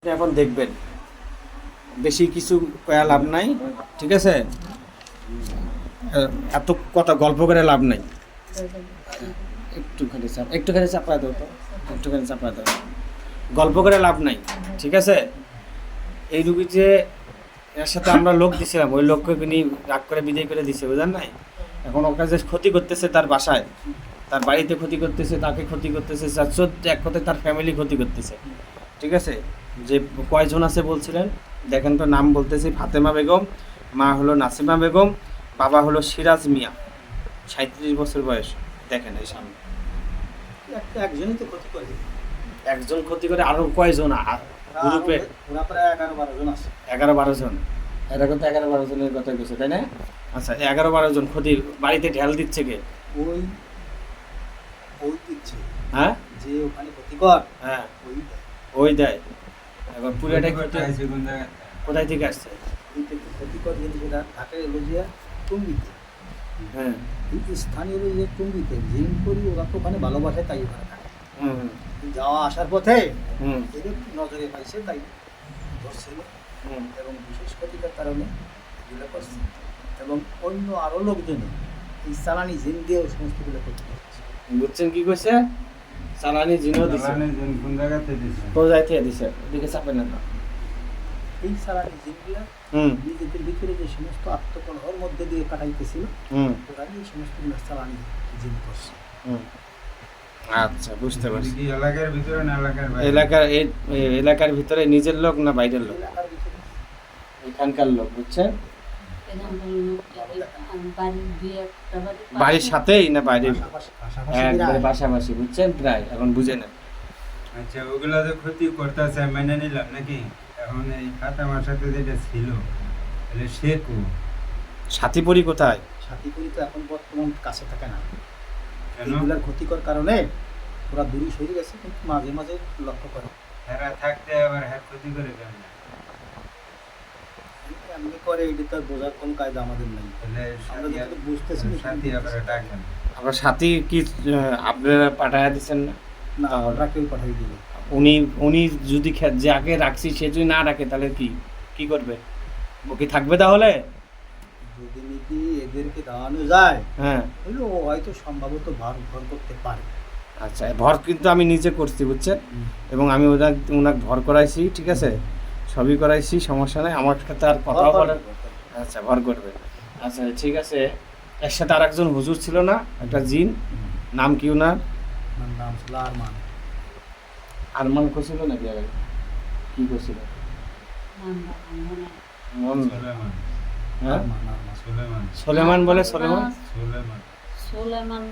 এখন দেখবেন বেশি কিছু কয়া লাভ নাই, ঠিক আছে? এত কথা গল্প করে লাভ নাই। একটুখানি চাপা দাও তো, একটুখানি চাপা দাও। গল্প করে লাভ নাই, ঠিক আছে? এই রুগী যে এর সাথে আমরা লোক দিছিলাম, ওই লোককে নিয়ে রাগ করে বিদায় করে দিছে, বুঝলেন নাই? এখন ওর কাছে ক্ষতি করতেছে, তার বাসায়, তার বাড়িতে ক্ষতি করতেছে, তাকে ক্ষতি করতেছে, এক কথায় তার ফ্যামিলি ক্ষতি করতেছে, ঠিক আছে? যে কয়জন আছে বলছিলেন, দেখেন তো নাম বলতেছি। ফাতেমা বেগম, মা হলো নাসিমা বেগম, বাবা হলো সিরাজ মিয়া, 37 বছর বয়স। দেখেন এই সামনে একজনই তো ক্ষতি করে, একজন ক্ষতি করে, আরো কয়জন গ্রুপে? ওরা প্রায় 11-12 জন আছে। 11-12 জন। এরা কিন্তু 11-12 জনের কথা বলছে, তাই না? আচ্ছা, 11-12 জন ক্ষতি বাড়িতে ঢেল দিচ্ছে কে? ওই ওই দিচ্ছে, হ্যাঁ, যে ওখানে ক্ষতিকর, হ্যাঁ, ওই দেয়। ওই দেয়। এবার পুরোটাই ক্ষতি কোথায় থেকে আসছে? ওই থেকে ক্ষতিকর জিনিসগুলা থাকে হলো যে টুঙ্গিতে, হ্যাঁ, এই স্থানীয় হলো যে টুঙ্গিতে জিম করি, ওরা তো ওখানে ভালোবাসে, তাই ওখানে থাকে। হুম যাওয়া আসার পথে হুম এদের নজরে পাইছে, তাই ধরছিল হুম। এবং বিশেষ ক্ষতিটার কারণে এগুলো করছে। এবং অন্য আরও লোকজনে এই চালানি জিন দিয়ে ওই সমস্তগুলো করতে পারছে। বুঝছেন কি কইছে? চালানি জিনও দিছে, কোন জায়গাতে দিছে? কোন জায়গা থেকে দিছে? ওদিকে চাপেন না। এই চালানি জিনগুলা হুম নিজেদের ভিতরে যে সমস্ত আত্মকলহর মধ্যে দিয়ে কাটাইতেছিল, হুম ওরা এই সমস্তগুলো চালানি জিন করছে। হুম। আচ্ছা, বুঝতে পারছি। কি এলাকার ভিতরে না এলাকার বাইরে? এলাকার ভিতরে নিজের লোক না বাইরের লোক? এলাকার ভিতরে এখানকার লোক, বুঝছেন? বাড়ির সাথেই না বাইরের? পাশাপাশি একবারে বিরাট। পাশাপাশি, বুঝছেন? প্রায় এখন বুঝে নেন। আচ্ছা, ওগুলা যে ক্ষতি করতেছে মেনে নিলাম নাকি? এখন এই ফাতেমার সাথে যেটা ছিল, তাহলে সে কো? সাথীপুরি কোথায়? সাথীপুরি তো এখন বর্তমান কাছে থাকে না, কেন? এগুলার ক্ষতিকর কারণে ওরা দূরে সরে গেছে, কিন্তু মাঝে মাঝে লক্ষ্য করে। এরা থাকতে আবার হ্যাঁ ক্ষতি করে কেন? এমনি করে, এটা তো আর বোঝার কোনো কায়দা আমাদের নেই। তাহলে আমরা যতটুকু বুঝতেছি না, সাথী আবার ডাকেন। আবার সাথী কি আপনারা পাঠায়া দিচ্ছেন না? না আমরা কেউ পাঠাই দিল। উনি উনি যদি যাকে রাখছি সে যদি না রাখে, তাহলে কি করবে? ও কি থাকবে তাহলে? যদি নাকি এদেরকে দাঁড়ানো যায়, হ্যাঁ, তাহলে ও হয়তো সম্ভবত ভর করতে পারে। আচ্ছা। ভর কিন্তু আমি নিজে করছি, বুঝছেন? এবং আমি ওনাকে ভর করাইছি, ঠিক আছে? সবই করাইছি, সমস্যা নাই। আমার সাথে আর কথাও বলে। আচ্ছা, ভর করবে। আচ্ছা, ঠিক আছে। এর সাথে আর একজন হুজুর ছিল না, একটা জিন, নাম কি ওনার? আমার নাম ছিল আরমান। আরমান করছিল নাকি আগে? কি করছিল? সুলেমান। হ্যাঁ, আরমান। সুলেমান। সোলেমান বলে। সোলেমান, সুলেমান। সুলেমান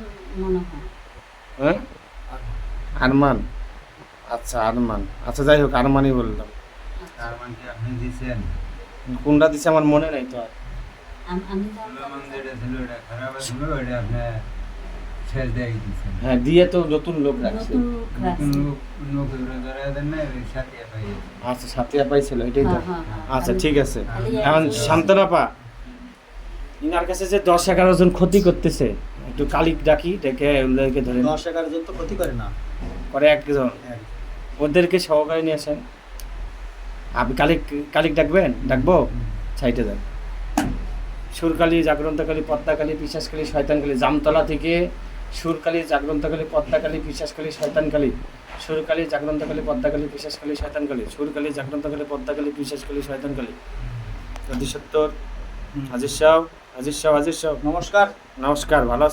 মনে হয়। হ্যাঁ, আরমান। আচ্ছা, আরমান। আচ্ছা, যাই হোক, আরমানই বললাম। তার মানে কি আপনি দিছেন? কোনটা দিছে আমার মনে নাই তো আর। আমি সুলেমান যেটা ছিল ওটা খারাপ ছিল, ওটা আপনি শেষ দিয়ে দিছেন। হ্যাঁ, দিয়ে তো নতুন লোক রাখছে। নতুন নতুন লোক ধরে দেন না, ওই সাথে পাইয়ে। আচ্ছা, সাথিয়া পাইছিল, এটাই তো। আচ্ছা, ঠিক আছে। আমি- এখন শান্তনা পা, ইনার কাছে যে 10-11 জন ক্ষতি করতেছে, একটু কালিক ডাকি, ডেকে ওদেরকে ধরে 10-11 জন তো ক্ষতি করে না, করে একজন, ওদেরকে সহকারে নিয়ে আসেন। আপনি কালিক ডাকবো? সাইটে যান। সুরকালী, জাগ্রন্তকালী, পদ্মাকালী, পিশাচকালী, শয়তানকালী। জামতলা থেকে সুরকালী, জাগ্রন্তকালী, পদ্মাকালী, পিশাচকালী, শয়তানকালী। সুরকালী, জাগ্রন্তকালী, পদ্মাকালী, পিশাচকালী, শয়তানকালী। সুরকালী, জাগ্রন্তকালী, পদ্মাকালী, পিশাচকালী, শয়তানকালী। অতি সত্তর। হাজির সাহেব। নমস্কার। নমস্কার, ভালো আছেন?